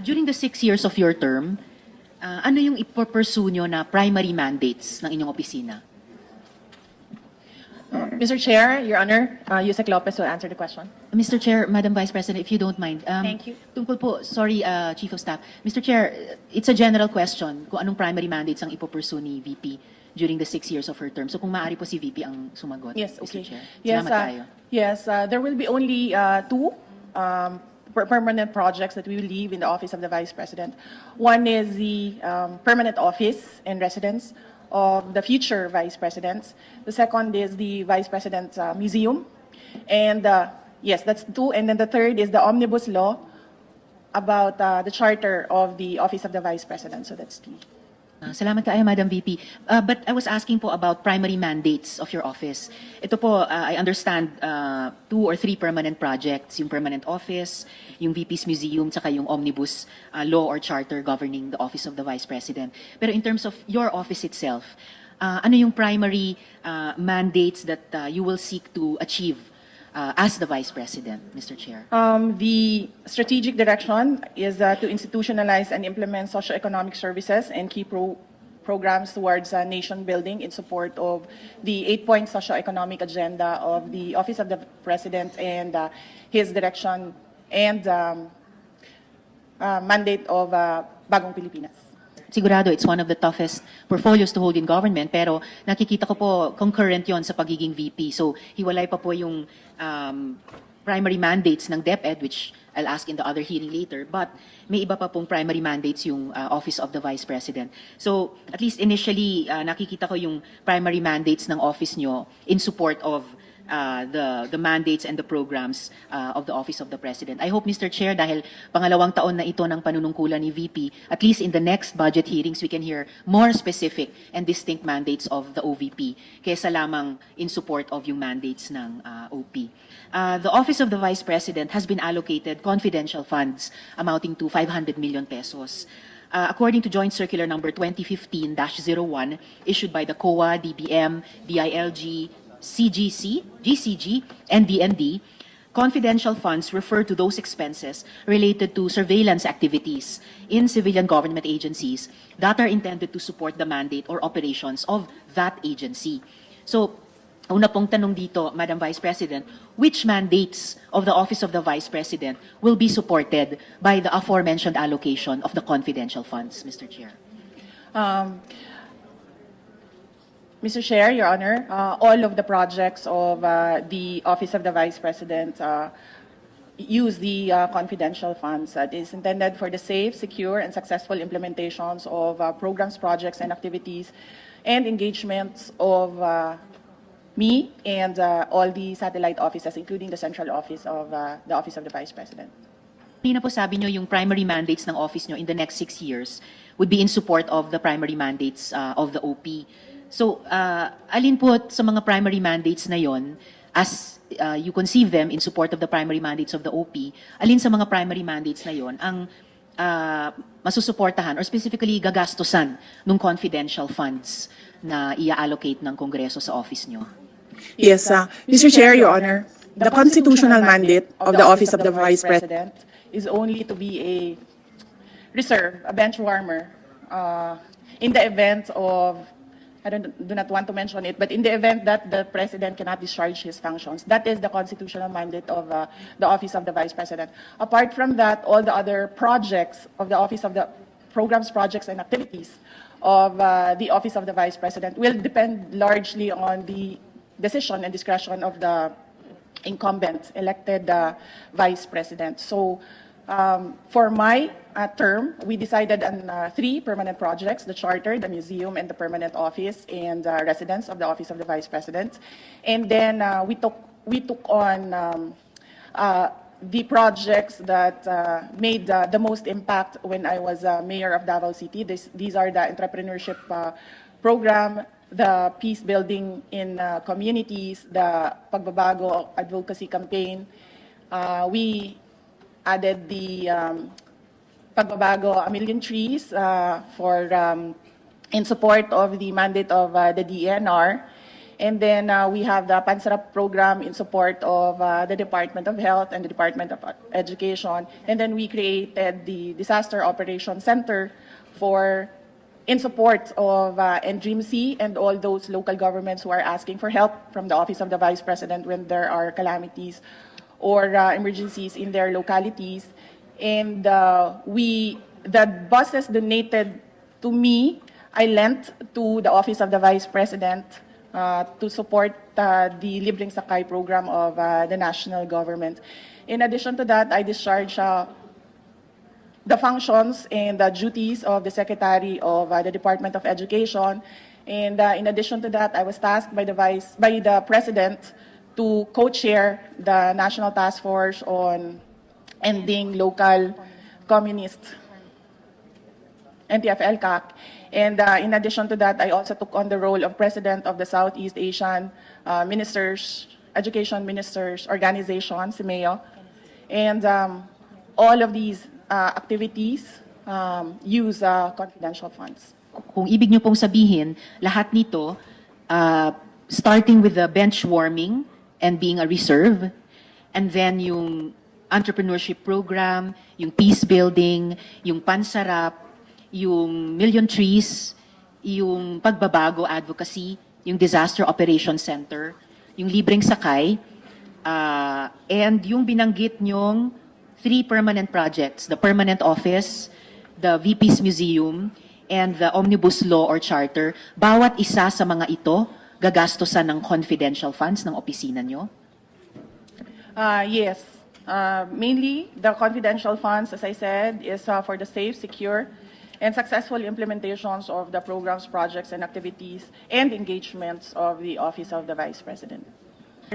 During the 6 years of your term, ano yung ipopursue nyo na primary mandates ng inyong opisina? Mr. Chair, Your Honor, Yusek Lopez will answer the question. Mr. Chair, Madam Vice President, if you don't mind. Thank you. Tungkol po, sorry, Chief of Staff. Mr. Chair, it's a general question kung anong primary mandates ang ipopursue ni VP during the 6 years of her term. So kung maaari po si VP ang sumagot, Yes, Mr. okay. Chair. Yes, Salamat kayo. there will be only two permanent projects that we will leave in the Office of the Vice President. One is the permanent office and residence of the future Vice Presidents. The second is the Vice President's Museum. And yes, that's two. And then the third is the Omnibus Law about the charter of the Office of the Vice President. So that's three. Salamat kayo, Madam VP. But I was asking po about primary mandates of your office. Ito po, I understand 2 or 3 permanent projects, yung permanent office, yung VP's museum, tsaka yung omnibus law or charter governing the office of the Vice President. Pero in terms of your office itself, ano yung primary mandates that you will seek to achieve as the Vice President, Mr. Chair? The strategic direction is to institutionalize and implement socioeconomic services and key programs towards nation building in support of the 8-point socioeconomic agenda of the Office of the President and his direction and mandate of Bagong Pilipinas. Sigurado, it's one of the toughest portfolios to hold in government, pero nakikita ko po concurrent yon sa pagiging VP. So, hiwalay pa po yung primary mandates ng DepEd, which I'll ask in the other hearing later, but may iba pa pong primary mandates yung Office of the Vice President. So, at least initially, nakikita ko yung primary mandates ng office nyo in support of the mandates and the programs of the Office of the President. I hope, Mr. Chair, dahil pangalawang taon na ito ng panunungkulan ni VP, at least in the next budget hearings, we can hear more specific and distinct mandates of the OVP kaysa lamang in support of yung mandates ng OP. The Office of the Vice President has been allocated confidential funds amounting to 500 million pesos. According to Joint Circular Number 2015-01 issued by the COA, DBM, DILG, CGC, GCG, and DND, confidential funds refer to those expenses related to surveillance activities in civilian government agencies that are intended to support the mandate or operations of that agency. So, una pong tanong dito, Madam Vice President, which mandates of the Office of the Vice President will be supported by the aforementioned allocation of the confidential funds, Mr. Chair? Mr. Chair, Your Honor, all of the projects of the Office of the Vice President use the confidential funds. It is intended for the safe, secure, and successful implementations of programs, projects, and activities and engagements of me and all the satellite offices, including the central office of the Office of the Vice President. Kanina po sabi nyo yung primary mandates ng office nyo in the next 6 years would be in support of the primary mandates of the OP. So, alin po sa mga primary mandates na yon, as you conceive them in support of the primary mandates of the OP, alin sa mga primary mandates na yon ang masusuportahan or specifically gagastusan ng confidential funds na i-allocate ng Kongreso sa office nyo? Yes, Mr. Chair, Your Honor, the constitutional mandate of the Office of the Vice President is only to be a reserve, a bench warmer, in the event of, I do not want to mention it, but in the event that the President cannot discharge his functions, that is the constitutional mandate of the Office of the Vice President. Apart from that, all the other projects of the Office of the Programs, Projects, and Activities of the Office of the Vice President will depend largely on the decision and discretion of the incumbent elected Vice President. So, for my term, we decided on 3 permanent projects: the charter, the museum, and the permanent office and residence of the Office of the Vice President. And then we took on the projects that made the most impact when I was mayor of Davao City. These are the entrepreneurship program, the peace building in communities, the Pagbabago advocacy campaign. We added the Pagbabago A Million Trees for in support of the mandate of the DNR. And then we have the Pansarap program in support of the Department of Health and the Department of Education. And then we created the Disaster Operations Center in support of NDRIMC and all those local governments who are asking for help from the Office of the Vice President when there are calamities or emergencies in their localities. And the buses donated to me, I lent to the Office of the Vice President to support the Libreng Sakay program of the national government. In addition to that, I discharge the functions and the duties of the Secretary of the Department of Education. And in addition to that, I was tasked by the President to co-chair the National Task Force on Ending Local Communist NTF-LCAC. And in addition to that, I also took on the role of President of the Southeast Asian Education Ministers Organization, SIMEO. And all of these activities use confidential funds. Kung ibig niyo pong sabihin, lahat nito, starting with the bench warming and being a reserve, and then yung entrepreneurship program, yung peace building, yung pansarap, yung million trees, yung pagbabago advocacy, yung disaster operations center, yung libreng sakay, and yung binanggit nyong 3 permanent projects, the permanent office, the VP's museum, and the omnibus law or charter. Bawat isa sa mga ito, gagastosan ng confidential funds ng opisina nyo? Yes. Mainly, the confidential funds, as I said, is for the safe, secure, and successful implementations of the programs, projects, and activities and engagements of the Office of the Vice President.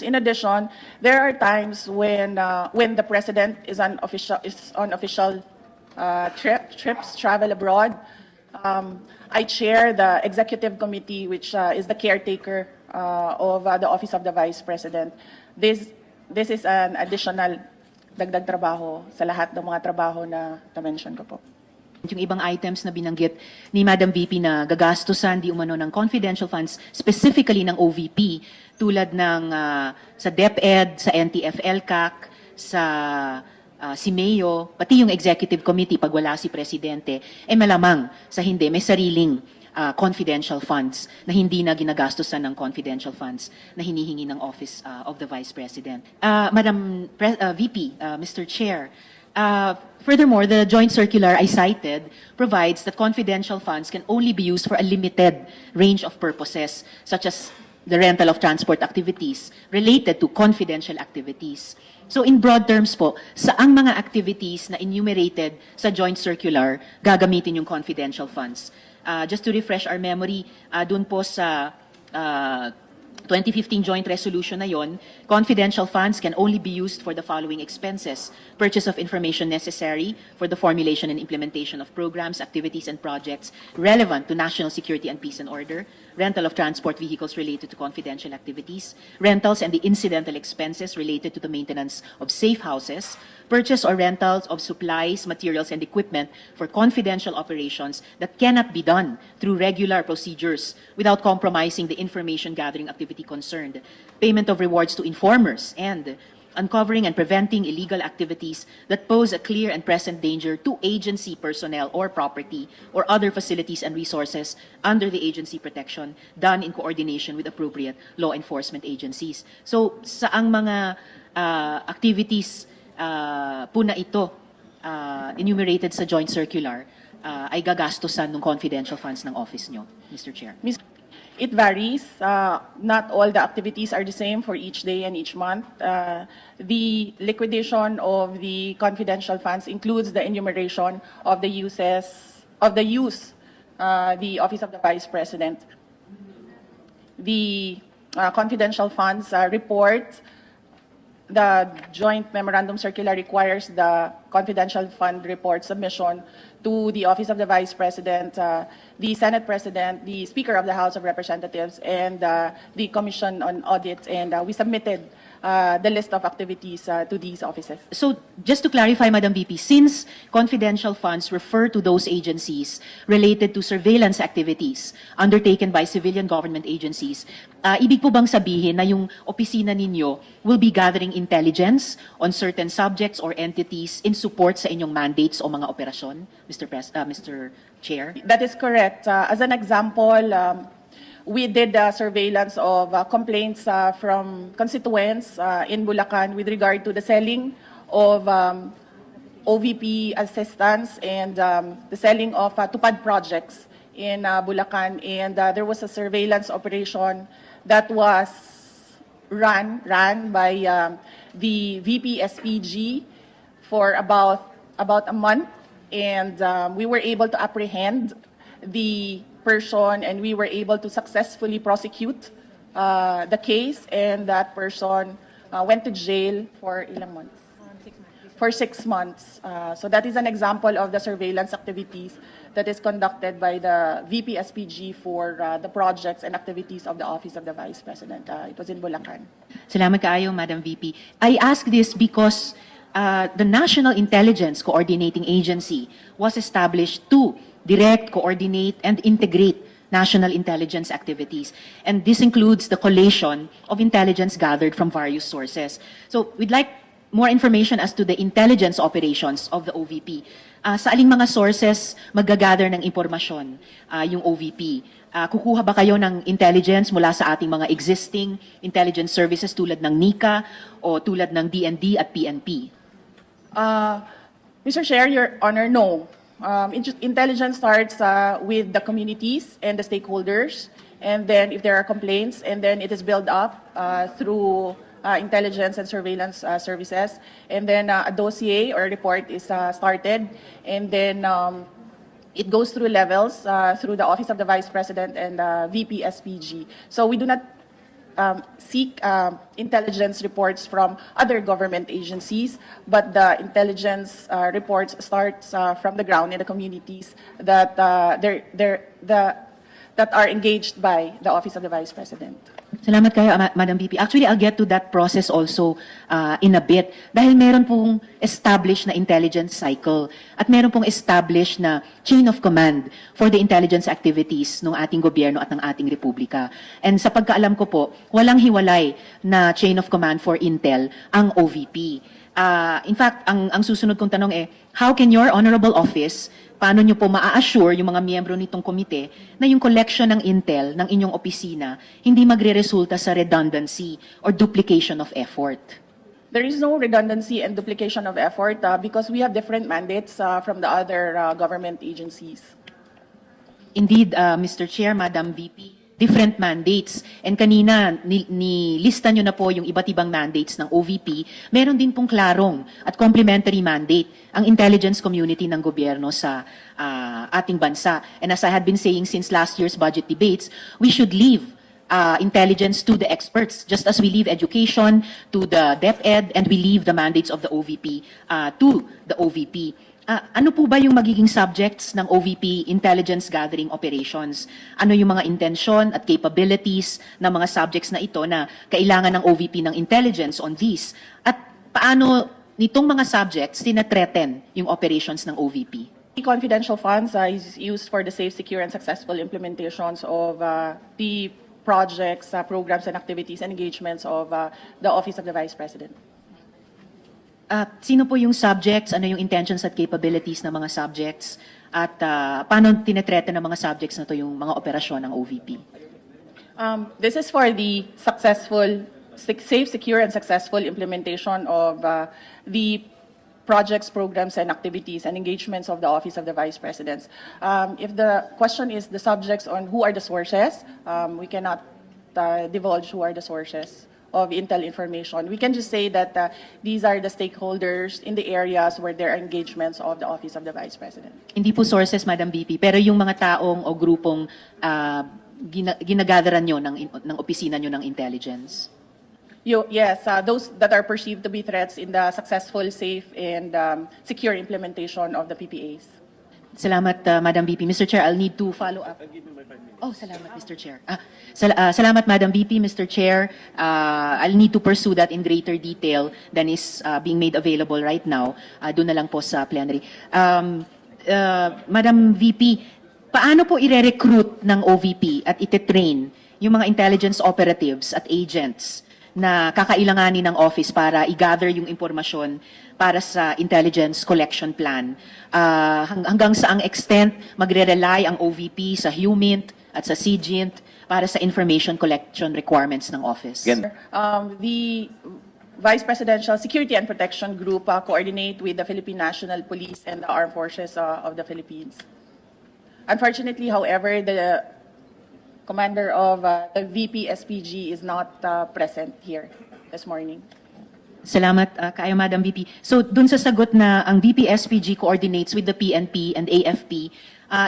In addition, there are times when the President is on official trips, travel abroad. I chair the Executive Committee, which is the caretaker of the Office of the Vice President. This is an additional dagdag trabaho sa lahat ng mga trabaho na na-mention ko po. Yung ibang items na binanggit ni Madam VP na gagastusan di umano ng confidential funds, specifically ng OVP, tulad ng sa DepEd, sa NTF-LCAC, sa SIMEO, pati yung Executive Committee pag wala si Presidente, malamang sa hindi, may sariling confidential funds na hindi na ginagastusan ng confidential funds na hinihingi ng Office of the Vice President. Madam VP, Mr. Chair, furthermore, the joint circular I cited provides that confidential funds can only be used for a limited range of purposes, such as the rental of transport activities related to confidential activities. So in broad terms po, saang mga activities na enumerated sa joint circular gagamitin yung confidential funds? Just to refresh our memory, dun po sa 2015 joint resolution na yon, confidential funds can only be used for the following expenses: purchase of information necessary for the formulation and implementation of programs, activities, and projects relevant to national security and peace and order, rental of transport vehicles related to confidential activities, rentals and the incidental expenses related to the maintenance of safe houses, purchase or rentals of supplies, materials, and equipment for confidential operations that cannot be done through regular procedures without compromising the information gathering activity concerned, payment of rewards to informers, and uncovering and preventing illegal activities that pose a clear and present danger to agency personnel or property or other facilities and resources under the agency protection, done in coordination with appropriate law enforcement agencies. So, saang mga activities po na ito enumerated sa joint circular ay gagastusan ng confidential funds ng office nyo, Mr. Chair? It varies. Not all the activities are the same for each day and each month. The liquidation of the confidential funds includes the enumeration of the use the Office of the Vice President. The confidential funds report. The joint memorandum circular requires the confidential fund report submission to the Office of the Vice President, the Senate President, the Speaker of the House of Representatives, and the Commission on Audit. And we submitted the list of activities to these offices. So just to clarify, Madam VP, since confidential funds refer to those agencies related to surveillance activities undertaken by civilian government agencies, ibig po bang sabihin na yung opisina ninyo will be gathering intelligence on certain subjects or entities in support sa inyong mandates o mga operasyon, Mr. Chair? That is correct. As an example, we did surveillance of complaints from constituents in Bulacan with regard to the selling of OVP assistance and the selling of tupad projects in Bulacan. And there was a surveillance operation that was run by the VP SPG for about a month. And we were able to apprehend the person, and we were able to successfully prosecute the case, and that person went to jail for ilang months? For 6 months. So that is an example of the surveillance activities that is conducted by the VP SPG for the projects and activities of the Office of the Vice President. It was in Bulacan. Salamat kaayo, Madam VP. I ask this because the National Intelligence Coordinating Agency was established to direct, coordinate, and integrate national intelligence activities. And this includes the collation of intelligence gathered from various sources. So we'd like more information as to the intelligence operations of the OVP. Sa aling mga sources magagather ng impormasyon yung OVP? Kukuha ba kayo ng intelligence mula sa ating mga existing intelligence services tulad ng NICA o tulad ng DND at PNP? Mr. Chair, Your Honor, no. Intelligence starts with the communities and the stakeholders, and then if there are complaints, and then it is built up through intelligence and surveillance services, and then a dossier or a report is started, and then it goes through levels through the Office of the Vice President and VP SPG. So we do not seek intelligence reports from other government agencies, but the intelligence reports starts from the ground in the communities that that are engaged by the Office of the Vice President. Salamat kayo, Madam VP. Actually, I'll get to that process also in a bit. Dahil meron pong established na intelligence cycle at meron pong established na chain of command for the intelligence activities ng ating gobyerno at ng ating republika. And sa pagkaalam ko po, walang hiwalay na chain of command for Intel ang OVP. In fact, ang susunod kong tanong how can your honorable office, paano nyo po maa-assure yung mga miyembro nitong komite na yung collection ng intel ng inyong opisina hindi magre-resulta sa redundancy or duplication of effort? There is no redundancy and duplication of effort because we have different mandates from the other government agencies. Indeed, Mr. Chair, Madam VP, different mandates. And kanina, nilista nyo na po yung iba't ibang mandates ng OVP. Meron din pong klarong at complementary mandate ang intelligence community ng gobyerno sa ating bansa. And as I had been saying since last year's budget debates, we should leave intelligence to the experts, just as we leave education to the DepEd and we leave the mandates of the OVP to the OVP. Ano po ba yung magiging subjects ng OVP intelligence gathering operations? Ano yung mga intensyon at capabilities ng mga subjects na ito na kailangan ng OVP ng intelligence on these? At paano nitong mga subjects tinathreaten yung operations ng OVP? Confidential funds is used for the safe, secure, and successful implementations of the projects, programs, and activities and engagements of the Office of the Vice President. Sino po yung subjects, ano yung intentions at capabilities ng mga subjects, at paano tinetreten ng mga subjects na to yung mga operasyon ng OVP? This is for the successful, safe, secure, and successful implementation of the projects, programs, and activities and engagements of the Office of the Vice President. If the question is the subjects on who are the sources, we cannot divulge who are the sources of intel information. We can just say that these are the stakeholders in the areas where there are engagements of the Office of the Vice President. Hindi po sources, Madam VP, pero yung mga taong o grupong ginagatheran nyo ng opisina nyo ng intelligence. Yes, those that are perceived to be threats in the successful, safe, and secure implementation of the PPAs. Salamat, Madam VP. Mr. Chair, I'll need to follow up. Oh, salamat, Mr. Chair. Salamat, Madam VP, Mr. Chair. I'll need to pursue that in greater detail than is being made available right now. Doon na lang po sa plenary. Madam VP, paano po ire-recruit ng OVP at ite-train yung mga intelligence operatives at agents na kakailanganin ng office para i-gather yung impormasyon para sa intelligence collection plan? Hanggang saang extent magre-rely ang OVP sa HUMINT at sa CGINT para sa information collection requirements ng office? Again, The Vice Presidential Security and Protection Group coordinate with the Philippine National Police and the Armed Forces of the Philippines. Unfortunately, however, the commander of the VP SPG is not present here this morning. Salamat kayo, Madam VP. So, dun sa sagot na ang VP SPG coordinates with the PNP and AFP,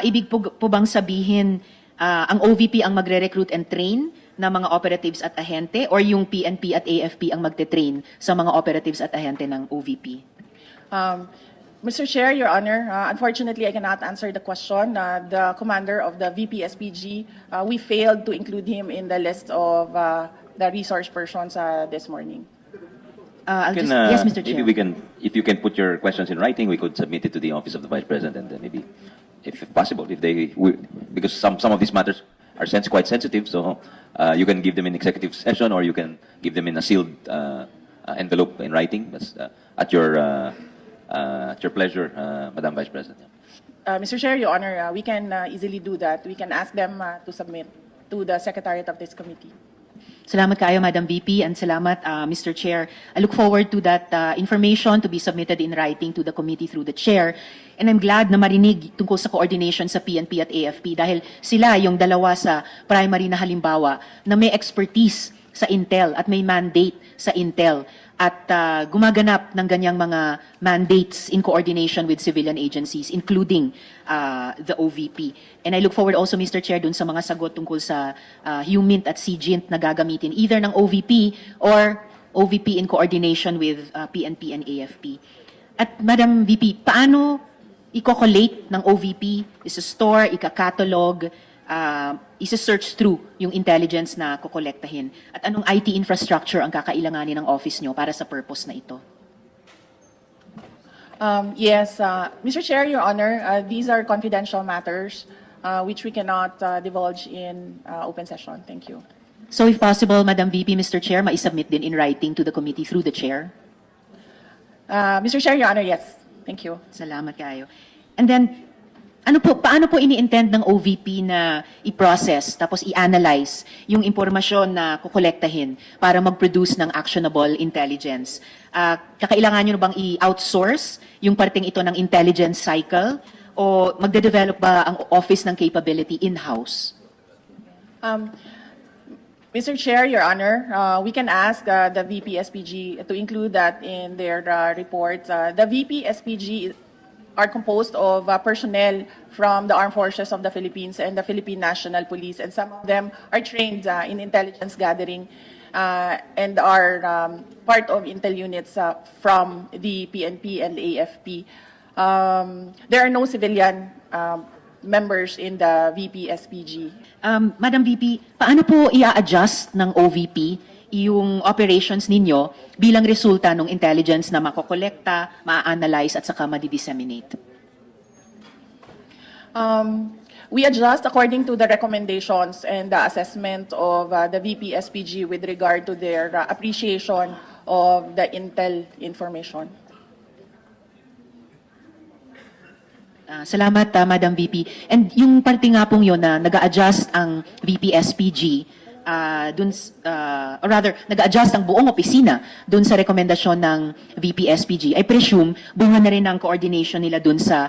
ibig po bang sabihin ang OVP ang magre-recruit and train ng mga operatives at ahente, or yung PNP at AFP ang magte-train sa mga operatives at ahente ng OVP? Mr. Chair, Your Honor, unfortunately, I cannot answer the question. The commander of the VP SPG, we failed to include him in the list of the resource persons this morning. Yes, Mr. Chair. maybe we can, if you can put your questions in writing, we could submit it to the Office of the Vice President, and then maybe, if possible, if because some of these matters are quite sensitive, so you can give them in executive session, or you can give them in a sealed envelope in writing. That's at your pleasure, Madam Vice President. Mr. Chair, Your Honor, we can easily do that. We can ask them to submit to the Secretariat of this committee. Salamat kayo, Madam VP, and salamat, Mr. Chair. I look forward to that information to be submitted in writing to the committee through the chair. And I'm glad na marinig tungkol sa coordination sa PNP at AFP dahil sila yung dalawa sa primary na halimbawa na may expertise sa Intel at may mandate sa Intel at gumaganap ng ganyang mga mandates in coordination with civilian agencies, including the OVP. And I look forward also, Mr. Chair, dun sa mga sagot tungkol sa HUMINT at CGINT na gagamitin either ng OVP or OVP in coordination with PNP and AFP. At Madam VP, paano i-collate ng OVP, isa-store, ika-catalog, isa-search through yung intelligence na kukolektahin? At anong IT infrastructure ang kakailanganin ng office nyo para sa purpose na ito? Yes, Mr. Chair, Your Honor, these are confidential matters which we cannot divulge in open session. Thank you. So if possible, Madam VP, Mr. Chair, ma-submit din in writing to the committee through the chair? Mr. Chair, Your Honor, yes. Thank you. Salamat kayo. And then, paano po ini-intend ng OVP na i-process tapos i-analyze yung impormasyon na kukolektahin para mag-produce ng actionable intelligence? Kakailangan nyo bang i-outsource yung parting ito ng intelligence cycle o magde-develop ba ang office ng capability in-house? Mr. Chair, Your Honor, we can ask the VP SPG to include that in their report. The VP SPG are composed of personnel from the Armed Forces of the Philippines and the Philippine National Police, and some of them are trained in intelligence gathering and are part of intel units from the PNP and the AFP. There are no civilian members in the VP SPG. Madam VP, paano po i-adjust ng OVP yung operations ninyo bilang resulta ng intelligence na makokolekta, ma-analyze at saka ma-disseminate? We adjust according to the recommendations and the assessment of the VP SPG with regard to their appreciation of the intel information. Salamat, Madam VP. And yung parte nga pong yun na nag-a-adjust ang VP SPG, or rather, nag-a-adjust ang buong opisina dun sa rekomendasyon ng VP SPG. I presume, bunga na rin ang coordination nila dun sa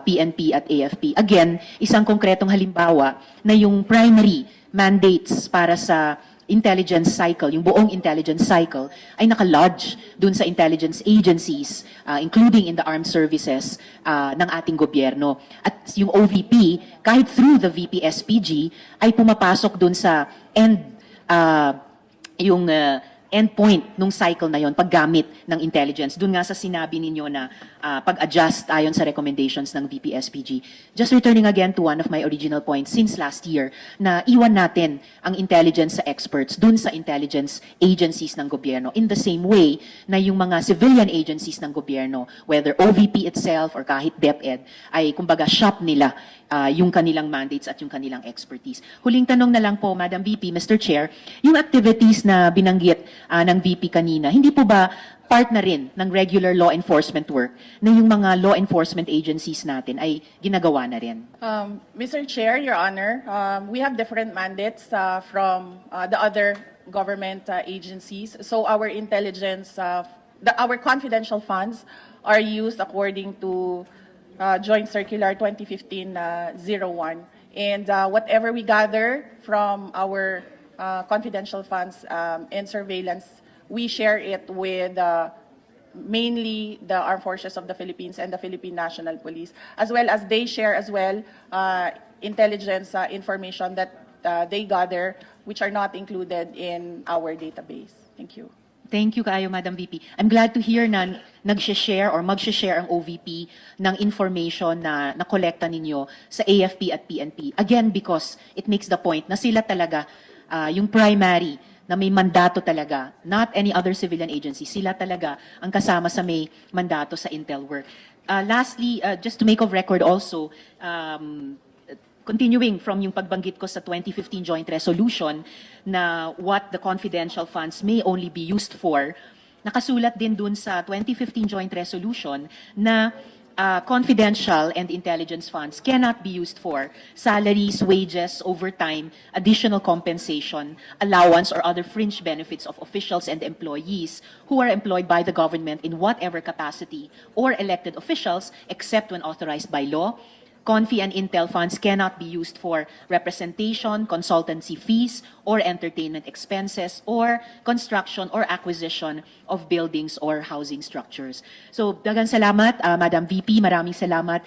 PNP at AFP. Again, isang konkretong halimbawa na yung primary mandates para sa intelligence cycle, yung buong intelligence cycle, ay nakalodge dun sa intelligence agencies, including in the armed services ng ating gobyerno. At yung OVP, kahit through the VP-SPG, ay pumapasok dun sa end, yung endpoint nung cycle na yon, paggamit ng intelligence. Doon nga sa sinabi ninyo na pag-adjust ayon sa recommendations ng VP-SPG. Just returning again to one of my original points since last year, na iwan natin ang intelligence sa experts doon sa intelligence agencies ng gobyerno in the same way na yung mga civilian agencies ng gobyerno, whether OVP itself or kahit DepEd, ay kumbaga shop nila yung kanilang mandates at yung kanilang expertise. Huling tanong na lang po, Madam VP, Mr. Chair, yung activities na binanggit ng VP kanina, hindi po ba part na rin ng regular law enforcement work na yung mga law enforcement agencies natin ay ginagawa na rin? Mr. Chair, Your Honor, we have different mandates from the other government agencies. So our intelligence, our confidential funds are used according to Joint Circular 2015-01. And whatever we gather from our confidential funds and surveillance, we share it with mainly the Armed Forces of the Philippines and the Philippine National Police, as well as they share as well intelligence information that they gather, which are not included in our database. Thank you. Thank you kaayo, Madam VP. I'm glad to hear na nag-share or mag-share ang OVP ng information na nakolekta ninyo sa AFP at PNP. Again, because it makes the point na sila talaga yung primary na may mandato talaga, not any other civilian agency, sila talaga ang kasama sa may mandato sa intel work. Lastly, just to make of record also, continuing from yung pagbanggit ko sa 2015 joint resolution na what the confidential funds may only be used for, nakasulat din dun sa 2015 joint resolution na confidential and intelligence funds cannot be used for salaries, wages, overtime, additional compensation, allowance, or other fringe benefits of officials and employees who are employed by the government in whatever capacity or elected officials except when authorized by law. Confi and Intel funds cannot be used for representation, consultancy fees, or entertainment expenses, or construction or acquisition of buildings or housing structures. So, dagang salamat, Madam VP. Maraming salamat,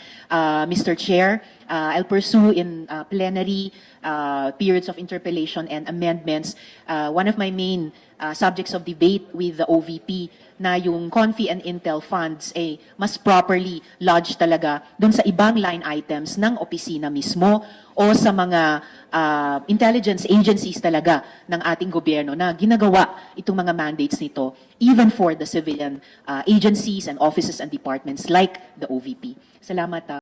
Mr. Chair. I'll pursue in plenary periods of interpellation and amendments. One of my main subjects of debate with the OVP na yung Confi and Intel funds mas properly lodged talaga dun sa ibang line items ng opisina mismo o sa mga intelligence agencies talaga ng ating gobyerno na ginagawa itong mga mandates nito even for the civilian agencies and offices and departments like the OVP. Salamat.